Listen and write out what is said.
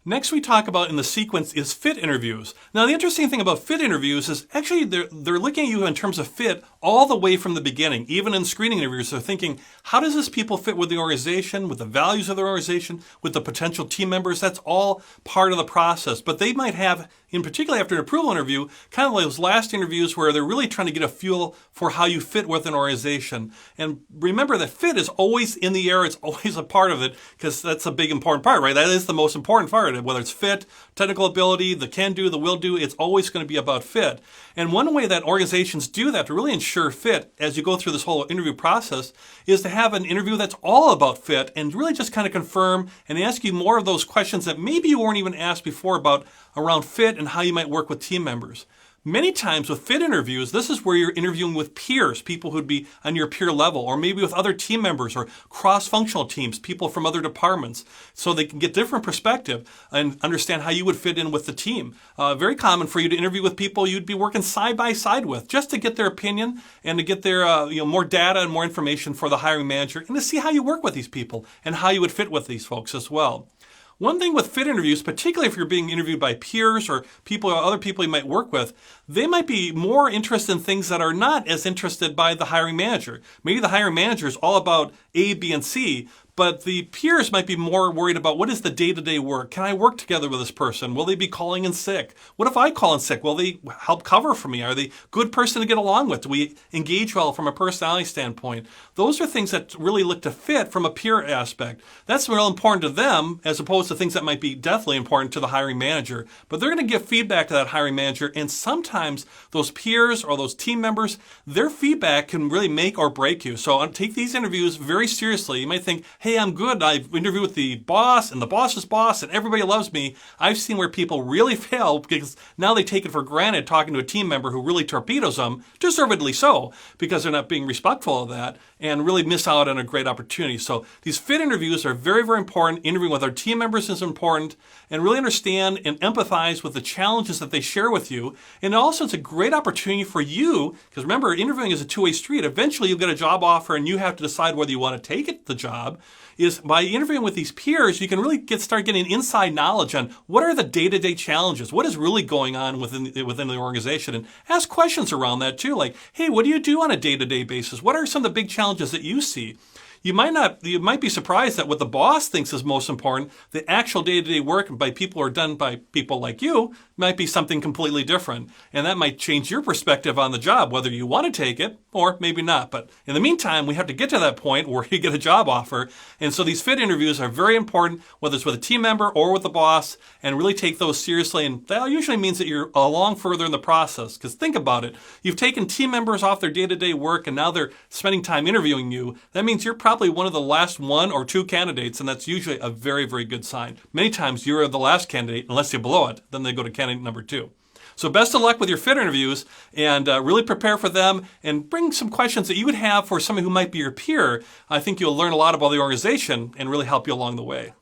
Next we talk about in the sequence is fit interviews. Now the interesting thing about fit interviews is actually they're looking at you in terms of fit all the way from the beginning. Even in screening interviews, they're thinking, how does this people fit with the organization, with the values of the organization, with the potential team members? That's all part of the process. But they might have, in particular after an approval interview, kind of like those last interviews where they're really trying to get a feel for how you fit with an organization. And remember that fit is always in the air. It's always a part of it because that's a big important part, right? That is the most important part. Whether it's fit, technical ability, the can-do, the will-do, it's always going to be about fit. And one way that organizations do that to really ensure fit as you go through this whole interview process is to have an interview that's all about fit and really just kind of confirm and ask you more of those questions that maybe you weren't even asked before about around fit and how you might work with team members. Many times with fit interviews, this is where you're interviewing with peers, people who'd be on your peer level, or maybe with other team members or cross-functional teams, people from other departments, so they can get different perspective and understand how you would fit in with the team. Very common for you to interview with people you'd be working side by side with, just to get their opinion and to get their more data and more information for the hiring manager, and to see how you work with these people and how you would fit with these folks as well. One thing with fit interviews, particularly if you're being interviewed by peers or people or other people you might work with, they might be more interested in things that are not as interested by the hiring manager. Maybe the hiring manager is all about A, B, and C, but the peers might be more worried about what is the day-to-day work. Can I work together with this person? Will they be calling in sick? What if I call in sick? Will they help cover for me? Are they a good person to get along with? Do we engage well from a personality standpoint? Those are things that really look to fit from a peer aspect. That's real important to them as opposed to things that might be definitely important to the hiring manager. But they're going to give feedback to that hiring manager, and sometimes those peers or those team members, their feedback can really make or break you. So take these interviews very seriously. You might think, hey, I'm good. I've interviewed with the boss and the boss's boss and everybody loves me. I've seen where people really fail because now they take it for granted talking to a team member who really torpedoes them, deservedly so, because they're not being respectful of that and really miss out on a great opportunity. So these fit interviews are very, very important. Interviewing with our team members is important, and really understand and empathize with the challenges that they share with you. And also it's a great opportunity for you, because remember, interviewing is a two-way street. Eventually you'll get a job offer and you have to decide whether you want to take the job. Is by interviewing with these peers, you can really start getting inside knowledge on what are the day-to-day challenges, what is really going on within the organization, and ask questions around that too, like, hey, what do you do on a day-to-day basis? What are some of the big challenges that you see? You might be surprised that what the boss thinks is most important, the actual day-to-day work by people or done by people like you, might be something completely different. And that might change your perspective on the job, whether you want to take it or maybe not. But in the meantime, we have to get to that point where you get a job offer. And so these fit interviews are very important, whether it's with a team member or with the boss, and really take those seriously. And that usually means that you're along further in the process. Because think about it. You've taken team members off their day-to-day work and now they're spending time interviewing you. That means you're probably one of the last one or two candidates, and that's usually a very, very good sign. Many times you're the last candidate, unless you blow it, then they go to candidate number 2. So best of luck with your fit interviews, and really prepare for them and bring some questions that you would have for someone who might be your peer. I think you'll learn a lot about the organization and really help you along the way.